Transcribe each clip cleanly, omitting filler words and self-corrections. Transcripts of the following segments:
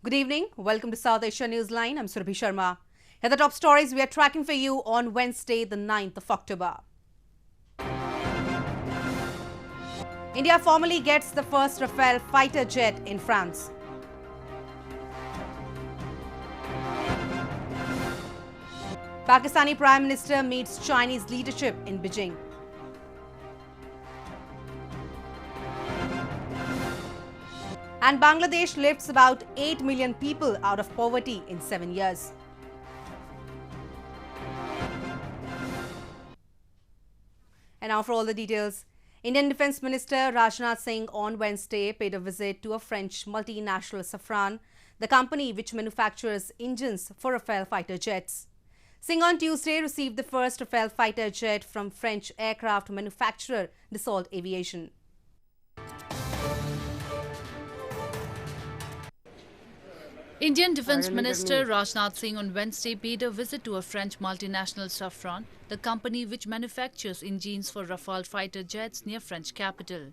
Good evening. Welcome to South Asia Newsline. I'm Surabhi Sharma. Here are the top stories we are tracking for you on Wednesday, the 9th of October. India formally gets the first Rafale fighter jet in France. Pakistani Prime Minister meets Chinese leadership in Beijing. And Bangladesh lifts about 8 million people out of poverty in 7 years. And now for all the details. Indian Defence Minister Rajnath Singh on Wednesday paid a visit to a French multinational Safran, the company which manufactures engines for Rafale fighter jets. Singh on Tuesday received the first Rafale fighter jet from French aircraft manufacturer Dassault Aviation. Indian Defence Minister Rajnath Singh on Wednesday paid a visit to a French multinational Safran, the company which manufactures engines for Rafale fighter jets near French capital.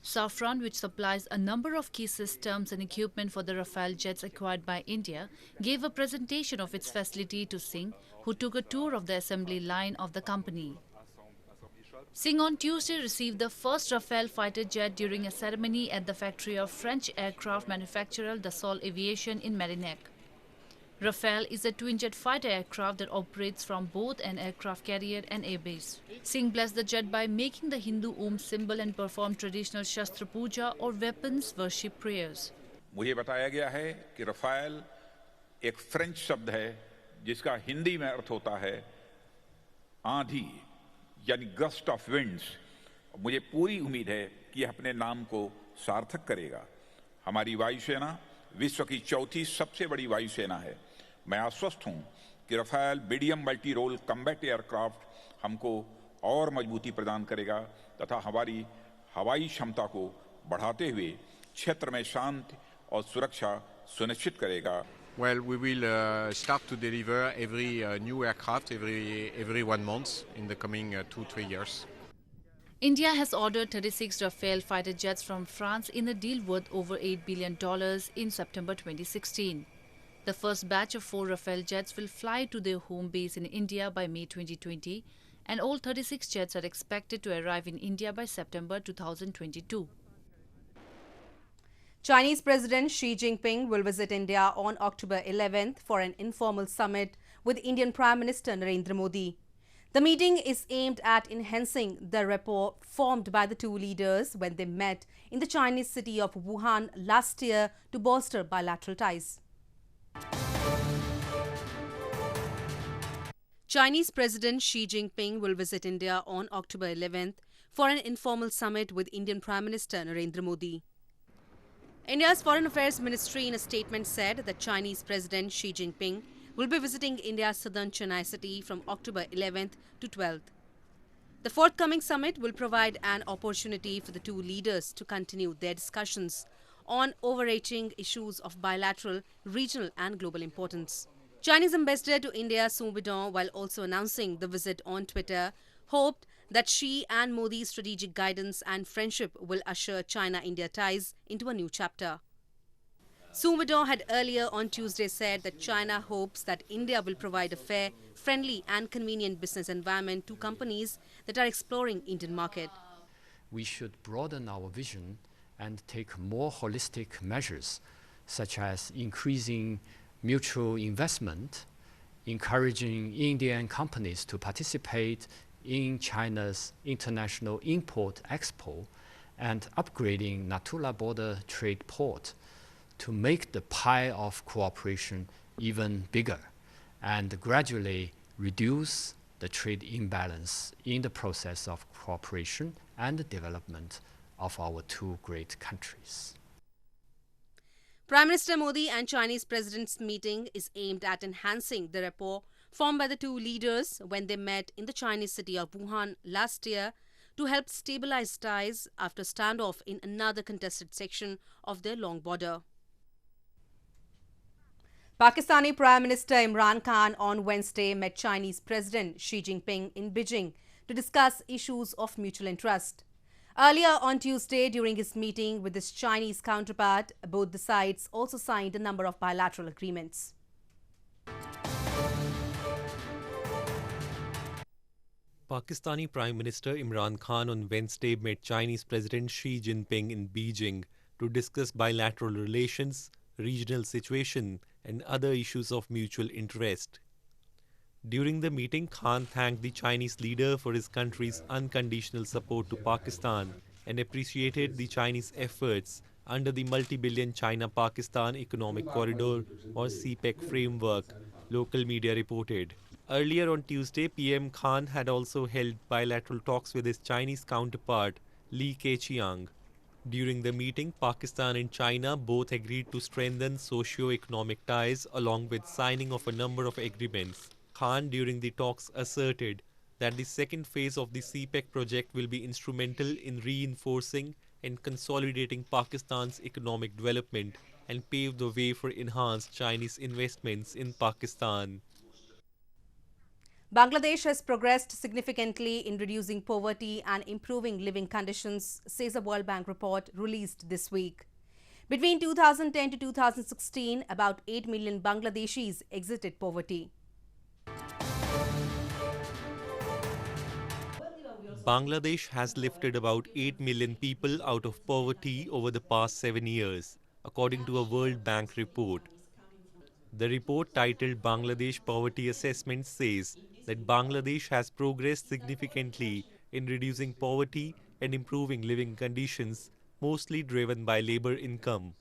Safran, which supplies a number of key systems and equipment for the Rafale jets acquired by India, gave a presentation of its facility to Singh, who took a tour of the assembly line of the company. Singh on Tuesday received the first Rafale fighter jet during a ceremony at the factory of French aircraft manufacturer Dassault Aviation in Mérignac. Rafale is a twin-jet fighter aircraft that operates from both an aircraft carrier and airbase. Singh blessed the jet by making the Hindu Om symbol and performed traditional Shastra Puja or weapons worship prayers. मुझे बताया गया है कि Rafale एक French शब्द है जिसका हिंदी में अर्थ होता है आंधी यानी गस्ट ऑफ विंड्स। मुझे पूरी उम्मीद है कि यह अपने नाम को सार्थक करेगा। हमारी वायुसेना विश्व की चौथी सबसे बड़ी वायुसेना है। मैं आश्वस्त हूं कि Rafale medium multi role combat aircraft हमको और मजबूती प्रदान करेगा तथा हमारी हवाई क्षमता को बढ़ाते हुए क्षेत्र में शांति और सुरक्षा सुनिश्चित करेगा। Well, we will start to deliver every new aircraft every 1 month in the coming 2-3 years. India has ordered 36 Rafale fighter jets from France in a deal worth over $8 billion in September 2016. The first batch of 4 Rafale jets will fly to their home base in India by May 2020, and all 36 jets are expected to arrive in India by September 2022. Chinese President Xi Jinping will visit India on October 11th for an informal summit with Indian Prime Minister Narendra Modi. The meeting is aimed at enhancing the rapport formed by the two leaders when they met in the Chinese city of Wuhan last year to bolster bilateral ties. Chinese President Xi Jinping will visit India on October 11th for an informal summit with Indian Prime Minister Narendra Modi. India's Foreign Affairs Ministry in a statement said that Chinese President Xi Jinping will be visiting India's southern Chennai city from October 11th to 12th. The forthcoming summit will provide an opportunity for the two leaders to continue their discussions on overarching issues of bilateral, regional and global importance. Chinese Ambassador to India Sun Weidong, while also announcing the visit on Twitter, hoped that Xi and Modi's strategic guidance and friendship will usher China-India ties into a new chapter. Sun Weidong had earlier on Tuesday said that China hopes that India will provide a fair, friendly and convenient business environment to companies that are exploring Indian market. We should broaden our vision and take more holistic measures, such as increasing mutual investment, encouraging Indian companies to participate in China's International Import-Expo and upgrading Natula Border Trade Port to make the pie of cooperation even bigger and gradually reduce the trade imbalance in the process of cooperation and development of our two great countries. Prime Minister Modi and Chinese President's meeting is aimed at enhancing the rapport formed by the two leaders when they met in the Chinese city of Wuhan last year to help stabilize ties after standoff in another contested section of their long border. Pakistani Prime Minister Imran Khan on Wednesday met Chinese President Xi Jinping in Beijing to discuss issues of mutual interest. Earlier on Tuesday, during his meeting with his Chinese counterpart, both the sides also signed a number of bilateral agreements. Pakistani Prime Minister Imran Khan on Wednesday met Chinese President Xi Jinping in Beijing to discuss bilateral relations, regional situation, and other issues of mutual interest. During the meeting, Khan thanked the Chinese leader for his country's unconditional support to Pakistan and appreciated the Chinese efforts under the multi-billion China-Pakistan Economic Corridor or CPEC framework, local media reported. Earlier on Tuesday, PM Khan had also held bilateral talks with his Chinese counterpart, Li Keqiang. During the meeting, Pakistan and China both agreed to strengthen socio-economic ties along with signing of a number of agreements. Khan during the talks asserted that the second phase of the CPEC project will be instrumental in reinforcing and consolidating Pakistan's economic development and pave the way for enhanced Chinese investments in Pakistan. Bangladesh has progressed significantly in reducing poverty and improving living conditions, says a World Bank report released this week. Between 2010 to 2016, about 8 million Bangladeshis exited poverty. Bangladesh has lifted about 8 million people out of poverty over the past 7 years, according to a World Bank report. The report titled Bangladesh Poverty Assessment says that Bangladesh has progressed significantly in reducing poverty and improving living conditions, mostly driven by labor income.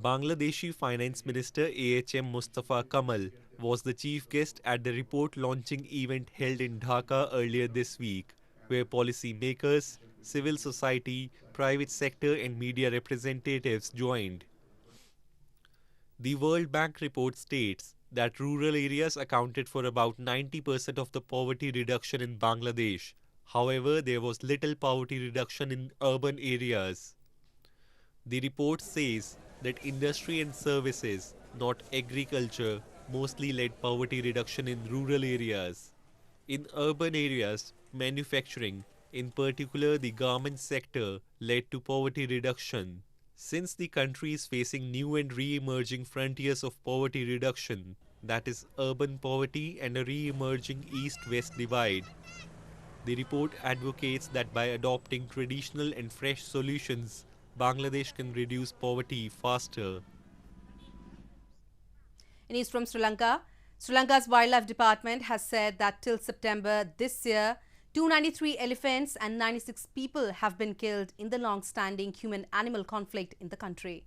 Bangladeshi Finance Minister AHM Mustafa Kamal was the chief guest at the report launching event held in Dhaka earlier this week, where policy makers, civil society, private sector and media representatives joined. The World Bank report states that rural areas accounted for about 90% of the poverty reduction in Bangladesh. However, there was little poverty reduction in urban areas. The report says that industry and services, not agriculture, mostly led poverty reduction in rural areas. In urban areas, manufacturing, in particular the garment sector, led to poverty reduction. Since the country is facing new and re-emerging frontiers of poverty reduction, that is urban poverty and a re-emerging east-west divide, the report advocates that by adopting traditional and fresh solutions, Bangladesh can reduce poverty faster. News from Sri Lanka. Sri Lanka's Wildlife Department has said that till September this year, 293 elephants and 96 people have been killed in the long-standing human-animal conflict in the country.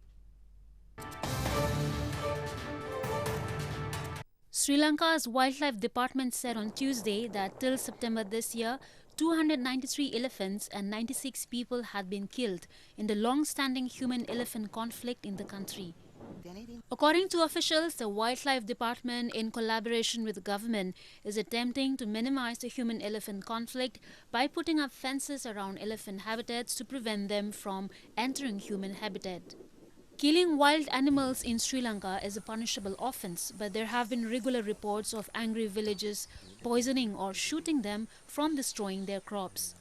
Sri Lanka's Wildlife Department said on Tuesday that till September this year, 293 elephants and 96 people had been killed in the long-standing human-elephant conflict in the country. According to officials, the Wildlife Department, in collaboration with the government, is attempting to minimize the human-elephant conflict by putting up fences around elephant habitats to prevent them from entering human habitat. Killing wild animals in Sri Lanka is a punishable offence, but there have been regular reports of angry villagers poisoning or shooting them from destroying their crops.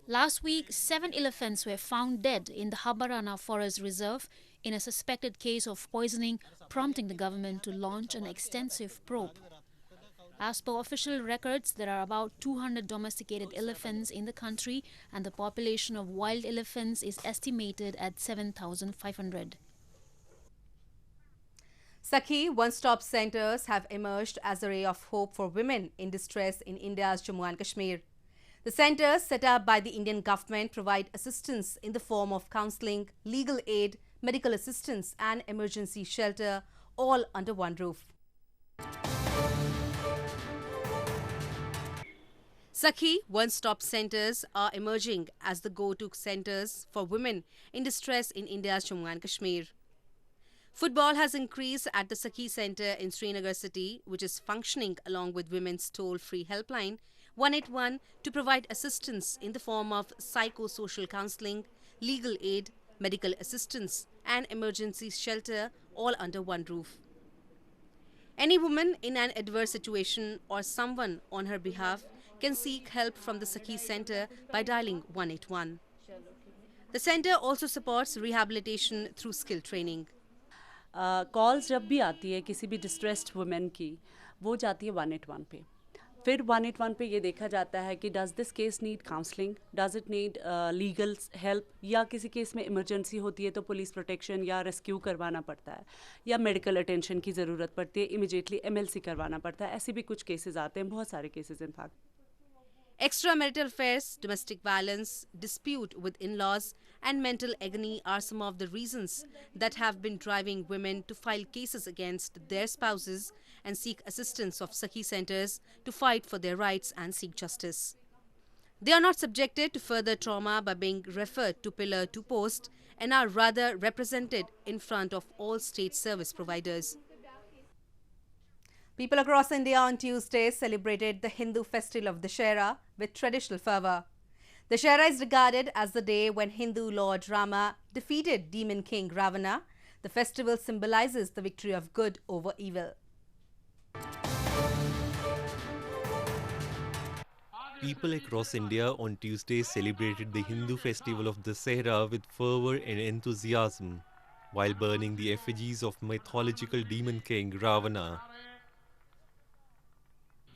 Last week, 7 elephants were found dead in the Habarana Forest Reserve in a suspected case of poisoning, prompting the government to launch an extensive probe. As per official records, there are about 200 domesticated elephants in the country, and the population of wild elephants is estimated at 7,500. Sakhi one-stop centers have emerged as a ray of hope for women in distress in India's Jammu and Kashmir. The centers set up by the Indian government provide assistance in the form of counseling, legal aid, medical assistance and emergency shelter, all under one roof. Sakhi one-stop centers are emerging as the go-to centers for women in distress in India's Jammu and Kashmir. Football has increased at the Sakhi Center in Srinagar city, which is functioning along with women's toll-free helpline 181 to provide assistance in the form of psychosocial counseling, legal aid, medical assistance and emergency shelter, all under one roof. Any woman in an adverse situation or someone on her behalf can seek help from the Sakhi Center by dialing 181. The centre also supports rehabilitation through skill training. Calls जब भी आती है किसी भी distressed women की, वो जाती है 181 पे. फिर 181 पे ये देखा जाता है कि does this case need counselling, does it need legal help, या किसी केस में इमरजेंसी होती है तो पुलिस प्रोटेक्शन या रेस्क्यू करवाना पड़ता है, या मेडिकल अटेंशन की ज़रूरत पड़ती है, इमीडिएटली MLC करवाना पड़ता है. ऐसे भी कुछ केसेस आते हैं, बहुत सारे cases in fact. Extramarital affairs, domestic violence, dispute with in-laws and mental agony are some of the reasons that have been driving women to file cases against their spouses and seek assistance of Sakhi centers to fight for their rights and seek justice. They are not subjected to further trauma by being referred to pillar to post and are rather represented in front of all state service providers. People across India on Tuesday celebrated the Hindu festival of the Shara with traditional fervour. The Shara is regarded as the day when Hindu Lord Rama defeated demon king Ravana. The festival symbolizes the victory of good over evil. People across India on Tuesday celebrated the Hindu festival of Dussehra with fervour and enthusiasm, while burning the effigies of mythological demon king Ravana.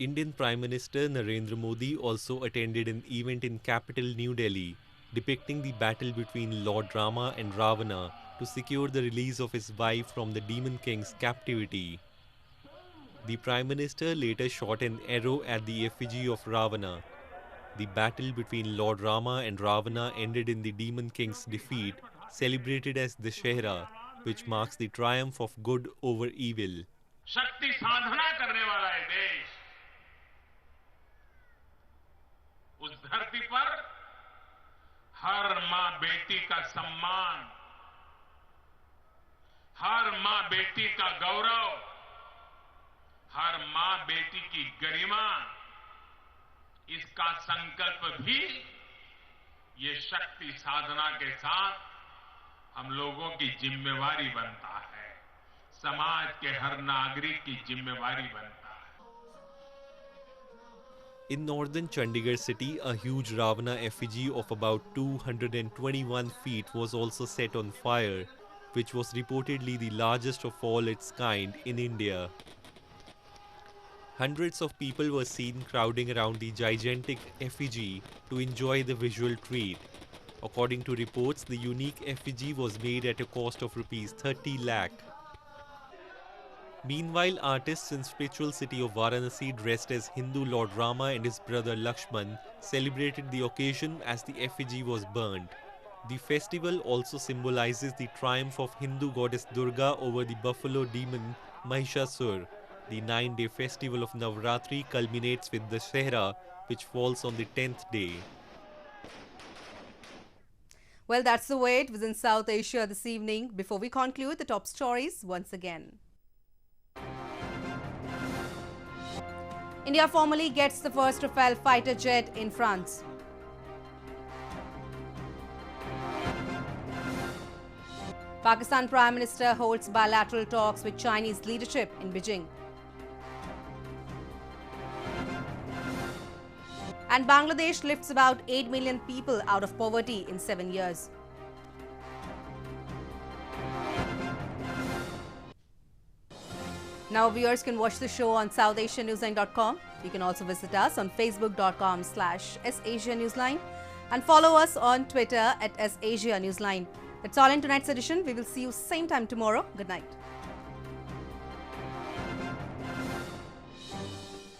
Indian Prime Minister Narendra Modi also attended an event in capital New Delhi, depicting the battle between Lord Rama and Ravana to secure the release of his wife from the demon king's captivity. The Prime Minister later shot an arrow at the effigy of Ravana. The battle between Lord Rama and Ravana ended in the demon king's defeat, celebrated as Dussehra, which marks the triumph of good over evil. शक्ति साधना करने वाला है देश, उस धरती पर हर मां बेटी का सम्मान, हर मां बेटी का गौरव, हर मां बेटी की गरिमा, इसका संकल्प भी ये शक्ति साधना के साथ हम लोगों की जिम्मेवारी बनता है, समाज के हर नागरिक की जिम्मेवारी बनता है. In northern Chandigarh city, a huge Ravana effigy of about 221 feet was also set on fire, which was reportedly the largest of all its kind in India. Hundreds of people were seen crowding around the gigantic effigy to enjoy the visual treat. According to reports, the unique effigy was made at a cost of rupees 30 lakh. Meanwhile, artists in spiritual city of Varanasi dressed as Hindu Lord Rama and his brother Lakshman celebrated the occasion as the effigy was burned. The festival also symbolizes the triumph of Hindu goddess Durga over the buffalo demon Mahishasur. The 9-day festival of Navratri culminates with Dussehra, which falls on the 10th day. Well, that's the way it was in South Asia this evening. Before we conclude, the top stories once again. India formally gets the first Rafale fighter jet in France. Pakistan Prime Minister holds bilateral talks with Chinese leadership in Beijing. And Bangladesh lifts about 8 million people out of poverty in 7 years. Now viewers can watch the show on SouthAsiaNewsline.com. You can also visit us on Facebook.com/SAsia Newsline and follow us on Twitter @SAsia Newsline. That's all in tonight's edition. We will see you same time tomorrow. Good night.